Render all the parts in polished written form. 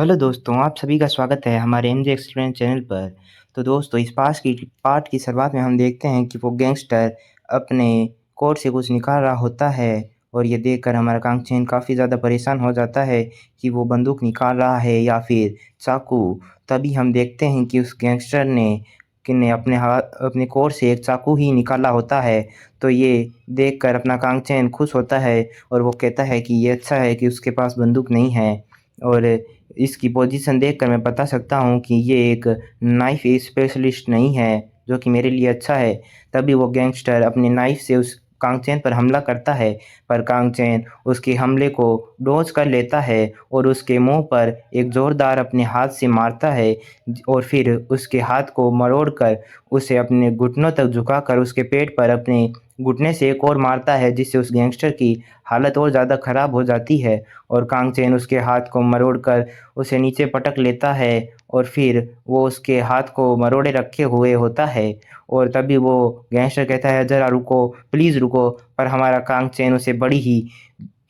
Hello दोस्तों, आप सभी का स्वागत है हमारे एमजे एक्सप्लेन चैनल पर। तो दोस्तों, इस पार्ट की शुरुआत में हम देखते हैं कि वो गैंगस्टर अपने कोट से कुछ निकाल रहा होता है और ये देखकर हमारा कांगचेन काफ़ी ज़्यादा परेशान हो जाता है कि वो बंदूक निकाल रहा है या फिर चाकू। तभी हम देखते हैं कि उस गैंगस्टर ने अपने कोट से एक चाकू ही निकाला होता है। तो ये देखकर अपना कांगचेन खुश होता है और वो कहता है कि ये अच्छा है कि उसके पास बंदूक नहीं है। और इसकी पोजीशन देखकर मैं बता सकता हूँ कि ये एक नाइफ स्पेशलिस्ट नहीं है, जो कि मेरे लिए अच्छा है। तभी वो गैंगस्टर अपने नाइफ से उस कांगचेन पर हमला करता है, पर कांगचेन उसके हमले को डॉज कर लेता है और उसके मुंह पर एक ज़ोरदार अपने हाथ से मारता है और फिर उसके हाथ को मरोड़कर उसे अपने घुटनों तक झुकाकर उसके पेट पर अपने घुटने से एक और मारता है, जिससे उस गैंगस्टर की हालत और ज़्यादा ख़राब हो जाती है। और कांगचेन उसके हाथ को मरोड़कर उसे नीचे पटक लेता है और फिर वो उसके हाथ को मरोड़े रखे हुए होता है। और तभी वो गैंगस्टर कहता है, ज़रा रुको, प्लीज़ रुको। पर हमारा कांगचेन उसे बड़ी ही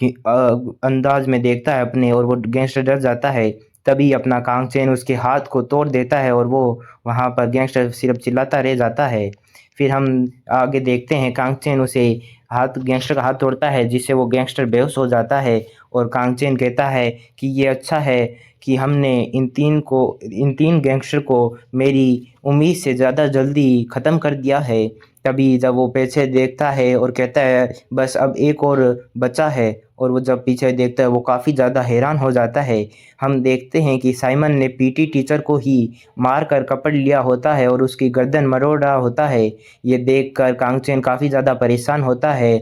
अंदाज में देखता है अपने, और वो गैंगस्टर डर जाता है। तभी अपना कांगचेन उसके हाथ को तोड़ देता है और वो वहाँ पर गैंगस्टर सिर्फ चिल्लाता रह जाता है। फिर हम आगे देखते हैं, कांगचेन उसे गैंगस्टर का हाथ तोड़ता है, जिससे वो गैंगस्टर बेहोश हो जाता है। और कांगचेन कहता है कि ये अच्छा है कि हमने इन तीन गैंगस्टर को मेरी उम्मीद से ज़्यादा जल्दी ख़त्म कर दिया है। तभी जब वो पीछे देखता है और कहता है बस अब एक और बचा है, और वो जब पीछे देखता है वो काफ़ी ज़्यादा हैरान हो जाता है। हम देखते हैं कि साइमन ने पीटी टीचर को ही मार कर कपड़ लिया होता है और उसकी गर्दन मरोड़ रहा होता है। ये देखकर कांगचेन काफ़ी ज़्यादा परेशान होता है।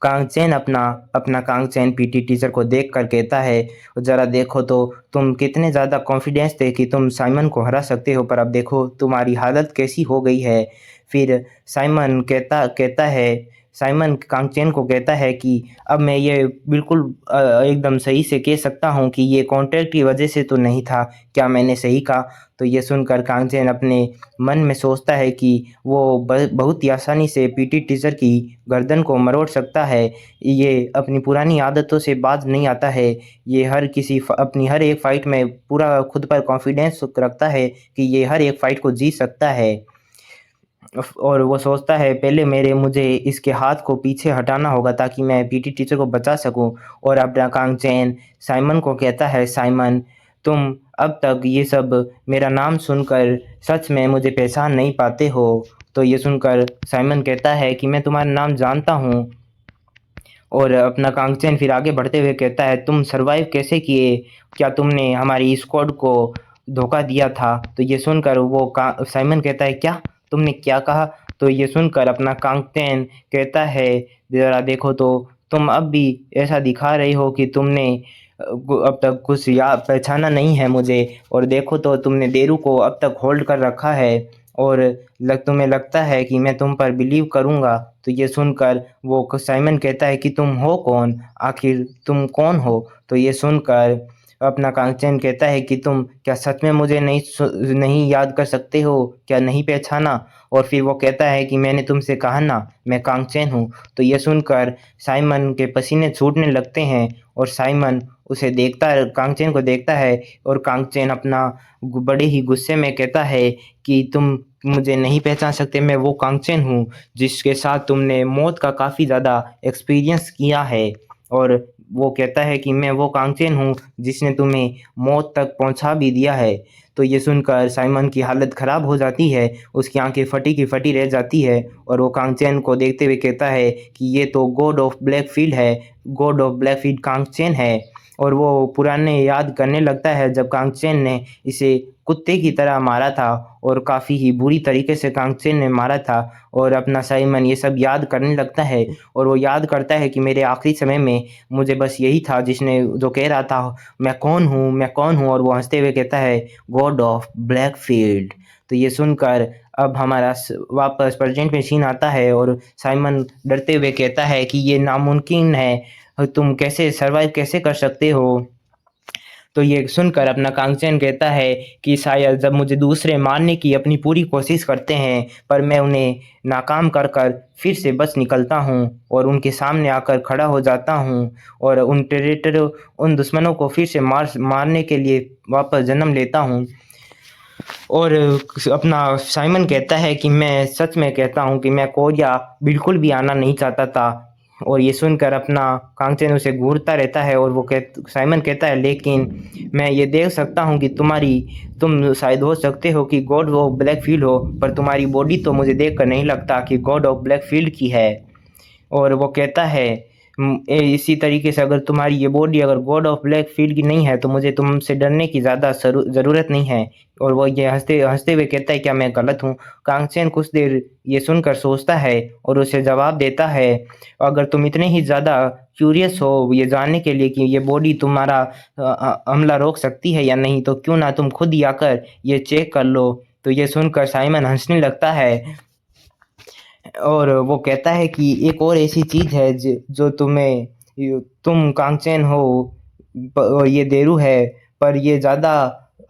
कांगचेन अपना अपना कांगचेन पीटी टीचर को देखकर कहता है, ज़रा देखो तो तुम कितने ज़्यादा कॉन्फिडेंस थे कि तुम साइमन को हरा सकते हो, पर अब देखो तुम्हारी हालत कैसी हो गई है। फिर साइमन कांगचेन को कहता है कि अब मैं ये बिल्कुल एकदम सही से कह सकता हूँ कि ये कॉन्ट्रैक्ट की वजह से तो नहीं था। क्या मैंने सही कहा? तो ये सुनकर कांगचेन अपने मन में सोचता है कि वो बहुत ही आसानी से पीटी टीचर की गर्दन को मरोड़ सकता है। ये अपनी पुरानी आदतों से बाज नहीं आता है। ये अपनी हर एक फाइट में पूरा खुद पर कॉन्फिडेंस रखता है कि ये हर एक फाइट को जीत सकता है। और वो सोचता है, पहले मेरे मुझे इसके हाथ को पीछे हटाना होगा ताकि मैं पीटी टीचर को बचा सकूं। और अपना कांगचेन साइमन को कहता है, साइमन, तुम अब तक ये सब मेरा नाम सुनकर सच में मुझे पहचान नहीं पाते हो। तो ये सुनकर साइमन कहता है कि मैं तुम्हारा नाम जानता हूँ। और अपना कांगचेन फिर आगे बढ़ते हुए कहता है, तुम सरवाइव कैसे किए? क्या तुमने हमारी स्क्वाड को धोखा दिया था? तो ये सुनकर साइमन कहता है, क्या? तुमने क्या कहा? तो ये सुनकर अपना कांगचेन कहता है, जरा देखो तो तुम अब भी ऐसा दिखा रही हो कि तुमने अब तक कुछ याद पहचाना नहीं है मुझे। और देखो तो तुमने देरू को अब तक होल्ड कर रखा है, और तुम्हें लगता है कि मैं तुम पर बिलीव करूंगा। तो ये सुनकर वो साइमन कहता है कि तुम हो कौन? आखिर तुम कौन हो? तो ये सुनकर अपना कांगचेन कहता है कि तुम क्या सच में मुझे नहीं याद कर सकते हो? क्या नहीं पहचाना? और फिर वो कहता है कि मैंने तुमसे कहा ना, मैं कांगचेन हूँ। तो ये सुनकर साइमन के पसीने छूटने लगते हैं, और साइमन कांगचेन को देखता है। और कांगचेन अपना बड़े ही गुस्से में कहता है कि तुम मुझे नहीं पहचान सकते, मैं वो कांगचेन हूँ जिसके साथ तुमने मौत का काफ़ी ज़्यादा एक्सपीरियंस किया है। और वो कहता है कि मैं वो कांगचेन हूँ जिसने तुम्हें मौत तक पहुँचा भी दिया है। तो ये सुनकर साइमन की हालत ख़राब हो जाती है, उसकी आंखें फटी की फटी रह जाती है। और वो कांगचेन को देखते हुए कहता है कि ये तो गॉड ऑफ ब्लैकफील्ड है, गॉड ऑफ ब्लैकफील्ड कांगचेन है। और वो पुराने याद करने लगता है जब कांगचेन ने इसे कुत्ते की तरह मारा था, और काफ़ी ही बुरी तरीके से कांगचेन ने मारा था। और अपना साइमन ये सब याद करने लगता है, और वो याद करता है कि मेरे आखिरी समय में मुझे बस यही था जिसने जो कह रहा था, मैं कौन हूँ, मैं कौन हूँ। और वो हंसते हुए कहता है, गॉड ऑफ ब्लैकफील्ड। तो ये सुनकर अब हमारा वापस प्रेजेंट में सीन आता है, और साइमन डरते हुए कहता है कि ये नामुमकिन है, तुम कैसे सर्वाइव कैसे कर सकते हो? तो ये सुनकर अपना कांगचेन कहता है कि शायद जब मुझे दूसरे मारने की अपनी पूरी कोशिश करते हैं पर मैं उन्हें नाकाम कर कर फिर से बच निकलता हूँ और उनके सामने आकर खड़ा हो जाता हूँ और उन दुश्मनों को फिर से मारने के लिए वापस जन्म लेता हूँ। और अपना साइमन कहता है कि मैं सच में कहता हूँ कि मैं कोरिया बिल्कुल भी आना नहीं चाहता था। और ये सुनकर अपना कांगचेन उसे घूरता रहता है और साइमन कहता है लेकिन मैं ये देख सकता हूँ कि तुम शायद हो सकते हो कि गॉड ऑफ ब्लैकफील्ड हो, पर तुम्हारी बॉडी तो मुझे देखकर नहीं लगता कि गॉड ऑफ ब्लैकफील्ड की है। और वो कहता है इसी तरीके से अगर तुम्हारी ये बॉडी अगर गॉड ऑफ ब्लैक फील्ड की नहीं है तो मुझे तुमसे डरने की ज़्यादा ज़रूरत नहीं है। और वो ये हंसते हंसते हुए कहता है क्या मैं गलत हूँ। कांगचेन कुछ देर ये सुनकर सोचता है और उसे जवाब देता है अगर तुम इतने ही ज़्यादा क्यूरियस हो ये जानने के लिए कि ये बॉडी तुम्हारा हमला रोक सकती है या नहीं तो क्यों ना तुम खुद ही आकर ये चेक कर लो। तो ये सुनकर साइमन हंसने लगता है और वो कहता है कि एक और ऐसी चीज़ है जो तुम कांगचेन हो और ये देरू है, पर ये ज़्यादा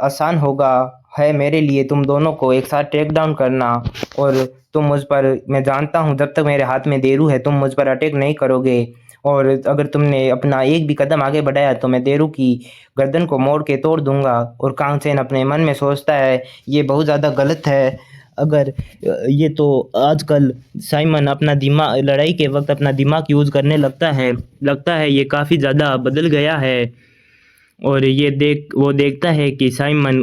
आसान होगा है मेरे लिए तुम दोनों को एक साथ टेक डाउन करना। और तुम मुझ पर मैं जानता हूँ जब तक मेरे हाथ में देरू है तुम मुझ पर अटैक नहीं करोगे और अगर तुमने अपना एक भी कदम आगे बढ़ाया तो मैं देरू की गर्दन को मोड़ के तोड़ दूंगा। और कांगचेन अपने मन में सोचता है ये बहुत ज़्यादा गलत है। अगर ये तो आजकल साइमन अपना दिमाग लड़ाई के वक्त अपना दिमाग यूज़ करने लगता है ये काफ़ी ज़्यादा बदल गया है। और वो देखता है कि साइमन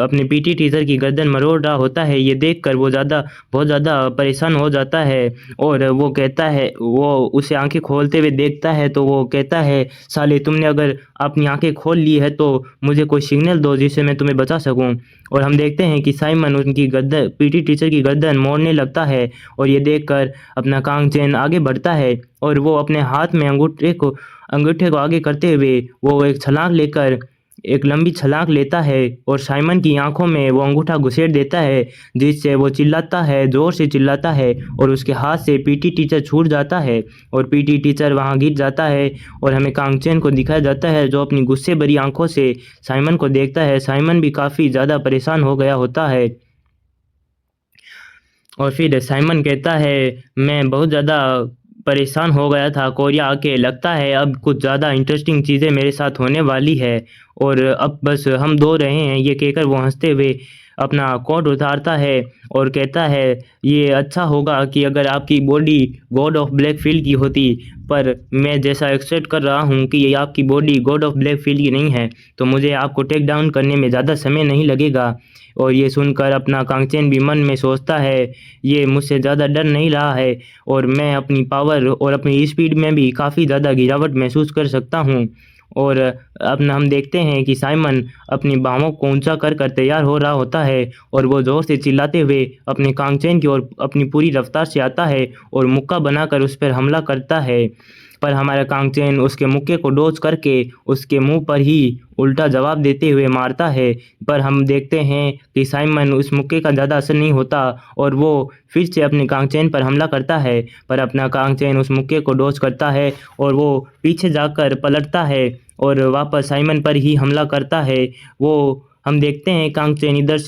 अपने पीटी टीचर की गर्दन मरोड़ रहा होता है। ये देखकर वो बहुत ज़्यादा परेशान हो जाता है और वो उसे आंखें खोलते हुए देखता है तो वो कहता है साले तुमने अगर अपनी आंखें खोल ली है तो मुझे कोई सिग्नल दो जिससे मैं तुम्हें बचा सकूं। और हम देखते हैं कि साइमन उनकी गर्दन पीटी टीचर की गर्दन मोड़ने लगता है और ये देखकर अपना कांगचेन आगे बढ़ता है और वो अपने हाथ में अंगूठे को आगे करते हुए वो एक लंबी छलांग लेता है और साइमन की आंखों में वो अंगूठा घुसेड़ देता है जिससे वो चिल्लाता है, जोर से चिल्लाता है और उसके हाथ से पीटी टीचर छूट जाता है और पीटी टीचर वहां गिर जाता है। और हमें कांगचेन को दिखाया जाता है जो अपनी गुस्से भरी आंखों से साइमन को देखता है। साइमन भी काफ़ी ज़्यादा परेशान हो गया होता है और फिर साइमन कहता है मैं बहुत ज़्यादा परेशान हो गया था कोरिया आके, लगता है अब कुछ ज़्यादा इंटरेस्टिंग चीज़ें मेरे साथ होने वाली है और अब बस हम दो रहे हैं। ये कहकर वो हंसते हुए अपना कोट उतारता है और कहता है ये अच्छा होगा कि अगर आपकी body God of black field की होती, पर मैं जैसा एक्सपेक्ट कर रहा हूँ कि ये आपकी body God of black field की नहीं है तो मुझे आपको टेक डाउन करने में ज़्यादा समय नहीं लगेगा। और ये सुनकर अपना कांगचेन भी मन में सोचता है ये मुझसे ज़्यादा डर नहीं रहा है और मैं अपनी पावर और अपनी स्पीड में भी काफ़ी ज़्यादा गिरावट महसूस कर सकता हूँ। और अपना हम देखते हैं कि साइमन अपनी बाहों को ऊंचा कर कर तैयार हो रहा होता है और वो ज़ोर से चिल्लाते हुए अपने कांगचेन की ओर अपनी पूरी रफ्तार से आता है और मुक्का बनाकर उस पर हमला करता है। पर हमारा कांगचेन उसके मुक्के को डॉज करके उसके मुंह पर ही उल्टा जवाब देते हुए मारता है। पर हम देखते हैं कि साइमन उस मुक्के का ज़्यादा असर नहीं होता और वो फिर से अपने कांगचेन पर हमला करता है, पर अपना कांगचेन उस मुक्के को डॉज करता है और वो पीछे जाकर पलटता है और वापस साइमन पर ही हमला करता है। वो हम देखते हैं कांगचेन इधर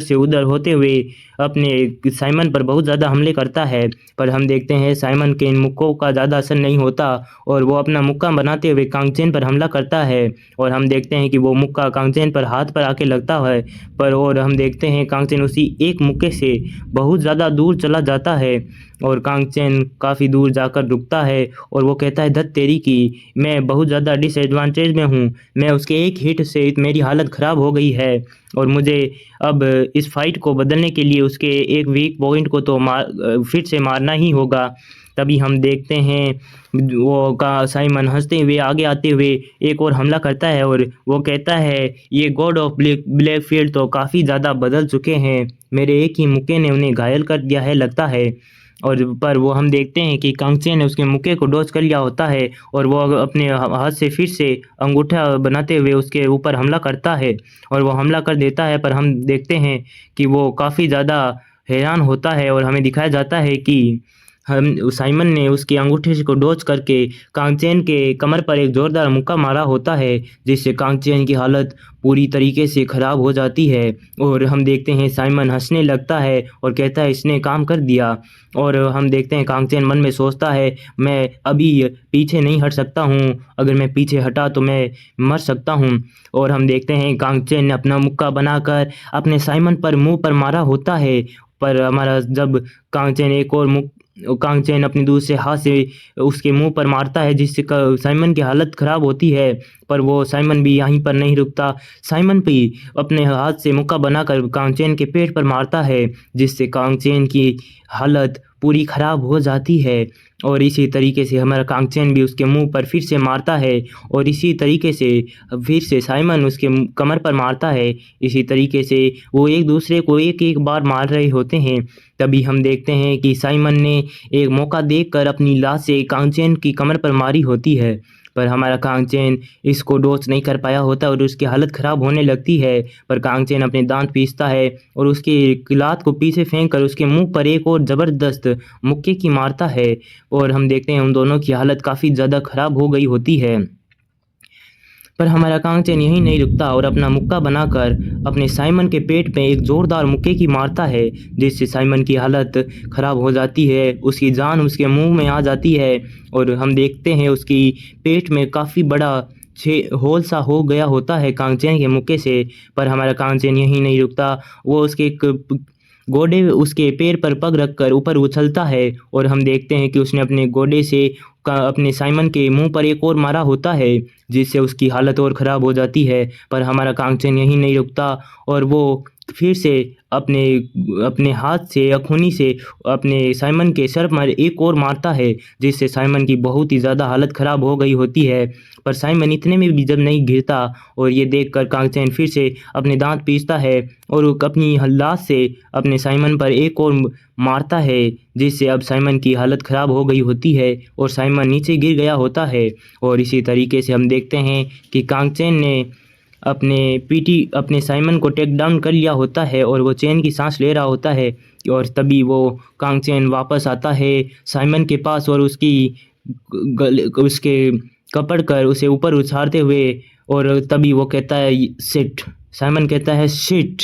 से उधर होते हुए अपने साइमन पर बहुत ज़्यादा हमले करता है, पर हम देखते हैं साइमन के इन मुक्कों का ज़्यादा असर नहीं होता और वो अपना मुक्का बनाते हुए कांगचेन पर हमला करता है। और हम देखते हैं कि वो मुक्का कांगचेन पर हाथ पर आके लगता है, पर और हम देखते हैं कांगचेन उसी एक मुक्के से बहुत ज़्यादा दूर चला जाता है और कांगचेन काफ़ी दूर जाकर रुकता है और वो कहता है धत तेरी की, मैं बहुत ज़्यादा डिसएडवांटेज में हूँ, मैं उसके एक हिट से मेरी हालत ख़राब हो गई है और मुझे अब इस फाइट को बदलने के लिए उसके एक वीक पॉइंट को तो फिर से मारना ही होगा। तभी हम देखते हैं वो का साइमन हंसते हुए आगे आते हुए एक और हमला करता है और वो कहता है ये गॉड ऑफ ब्लैक फील्ड तो काफ़ी ज़्यादा बदल चुके हैं, मेरे एक ही मुक्के ने उन्हें घायल कर दिया है लगता है। और पर वो हम देखते हैं कि कांगचेन ने उसके मुक्के को डॉज कर लिया होता है और वो अपने हाथ से फिर से अंगूठा बनाते हुए उसके ऊपर हमला करता है और वो हमला कर देता है। पर हम देखते हैं कि वो काफ़ी ज़्यादा हैरान होता है और हमें दिखाया जाता है कि हम साइमन ने उसकी अंगूठे को डोच करके कांगचेन के कमर पर एक जोरदार मुक्का मारा होता है, जिससे कांगचेन की हालत पूरी तरीके से ख़राब हो जाती है। और हम देखते हैं साइमन हंसने लगता है और कहता है इसने काम कर दिया। और हम देखते हैं कांगचेन मन में सोचता है मैं अभी पीछे नहीं हट सकता हूँ, अगर मैं पीछे हटा तो मैं मर सकता हूँ। और हम देखते हैं कांगचेन ने अपना मुक्का बनाकर अपने साइमन पर मुंह पर मारा होता है। पर हमारा जब कांगचेन एक और कांगचेन अपने दूसरे हाथ से उसके मुंह पर मारता है, जिससे साइमन की हालत ख़राब होती है। पर वो साइमन भी यहीं पर नहीं रुकता, साइमन भी अपने हाथ से मुक्का बनाकर कांगचेन के पेट पर मारता है, जिससे कांगचेन की हालत पूरी ख़राब हो जाती है। और इसी तरीके से हमारा कांगचेन भी उसके मुंह पर फिर से मारता है और इसी तरीके से फिर से साइमन उसके कमर पर मारता है। इसी तरीके से वो एक दूसरे को एक एक बार मार रहे होते हैं। तभी हम देखते हैं कि साइमन ने एक मौका देखकर अपनी लात से कांगचेन की कमर पर मारी होती है, पर हमारा कांगचेन इसको डॉच नहीं कर पाया होता और उसकी हालत ख़राब होने लगती है। पर कांगचेन अपने दांत पीसता है और उसकी लात को पीछे फेंक कर उसके मुंह पर एक और ज़बरदस्त मुक्के की मारता है। और हम देखते हैं उन दोनों की हालत काफ़ी ज़्यादा ख़राब हो गई होती है। पर हमारा कांगचेन यहीं नहीं रुकता और अपना मुक्का बनाकर अपने साइमन के पेट में एक ज़ोरदार मुक्के की मारता है, जिससे साइमन की हालत ख़राब हो जाती है, उसकी जान उसके मुंह में आ जाती है। और हम देखते हैं उसकी पेट में काफ़ी बड़ा होल सा हो गया होता है कांगचेन के मुक्के से। पर हमारा कांगचेन यहीं नहीं रुकता, वो उसके गोडे उसके पैर पर पग रखकर ऊपर उछलता है और हम देखते हैं कि उसने अपने गोडे से अपने साइमन के मुंह पर एक और मारा होता है, जिससे उसकी हालत और ख़राब हो जाती है। पर हमारा कांगचेन यहीं नहीं रुकता और वो फिर से अपने अपने हाथ से अखूनी से अपने साइमन के सर पर एक और मारता है, जिससे साइमन की बहुत ही ज़्यादा हालत ख़राब हो गई होती है। पर साइमन इतने में भी जब नहीं गिरता और ये देखकर कांगचेन फिर से अपने दांत पीसता है और वो अपनी लात से अपने साइमन पर एक और मारता है, जिससे अब साइमन की हालत ख़राब हो गई होती है और साइमन नीचे गिर गया होता है। और इसी तरीके से हम देखते हैं कि कांगचेन ने अपने साइमन को टेक डाउन कर लिया होता है और वो चैन की सांस ले रहा होता है। और तभी वो कांगचेन वापस आता है साइमन के पास और उसके कपड़ कर उसे ऊपर उछालते हुए, और तभी वो कहता है शिट, साइमन कहता है शिट,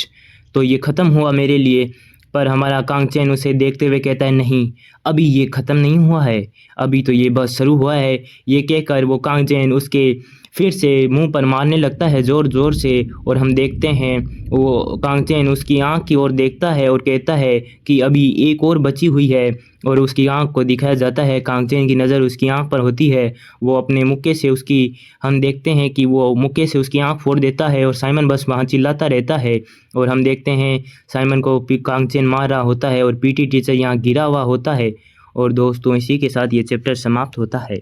तो ये ख़त्म हुआ मेरे लिए। पर हमारा कांगचेन उसे देखते हुए कहता है नहीं, अभी ये ख़त्म नहीं हुआ है, अभी तो ये बस शुरू हुआ है। ये कहकर वो कांगचेन उसके फिर से मुंह पर मारने लगता है ज़ोर ज़ोर से। और हम देखते हैं वो कांगचेन उसकी आंख की ओर देखता है और कहता है कि अभी एक और बची हुई है, और उसकी आंख को दिखाया जाता है, कांगचेन की नज़र उसकी आंख पर होती है। वो अपने मुक्के से हम देखते हैं कि वो मुक्के से उसकी आंख फोड़ देता है और साइमन बस वहाँ चिल्लाता रहता है। और हम देखते हैं साइमन को कांगचेन मार रहा होता है और पीटी टीचर यहाँ गिरा हुआ होता है। और दोस्तों इसी के साथ ये चैप्टर समाप्त होता है।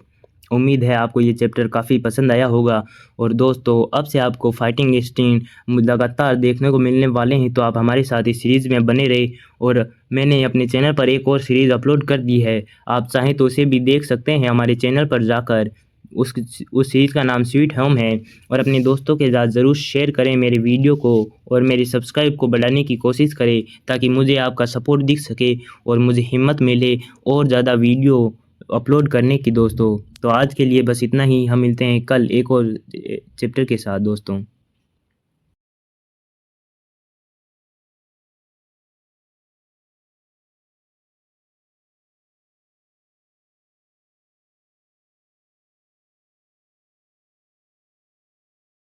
उम्मीद है आपको ये चैप्टर काफ़ी पसंद आया होगा। और दोस्तों अब से आपको फाइटिंग सीन लगातार देखने को मिलने वाले हैं, तो आप हमारे साथ इस सीरीज़ में बने रहे। और मैंने अपने चैनल पर एक और सीरीज़ अपलोड कर दी है, आप चाहें तो उसे भी देख सकते हैं हमारे चैनल पर जाकर। उस सीरीज़ का नाम स्वीट होम है। और अपने दोस्तों के साथ ज़रूर शेयर करें मेरे वीडियो को और मेरे सब्सक्राइब को बढ़ाने की कोशिश करें, ताकि मुझे आपका सपोर्ट दिख सके और मुझे हिम्मत मिले और ज़्यादा वीडियो अपलोड करने की। दोस्तों तो आज के लिए बस इतना ही, हम मिलते हैं कल एक और चैप्टर के साथ दोस्तों।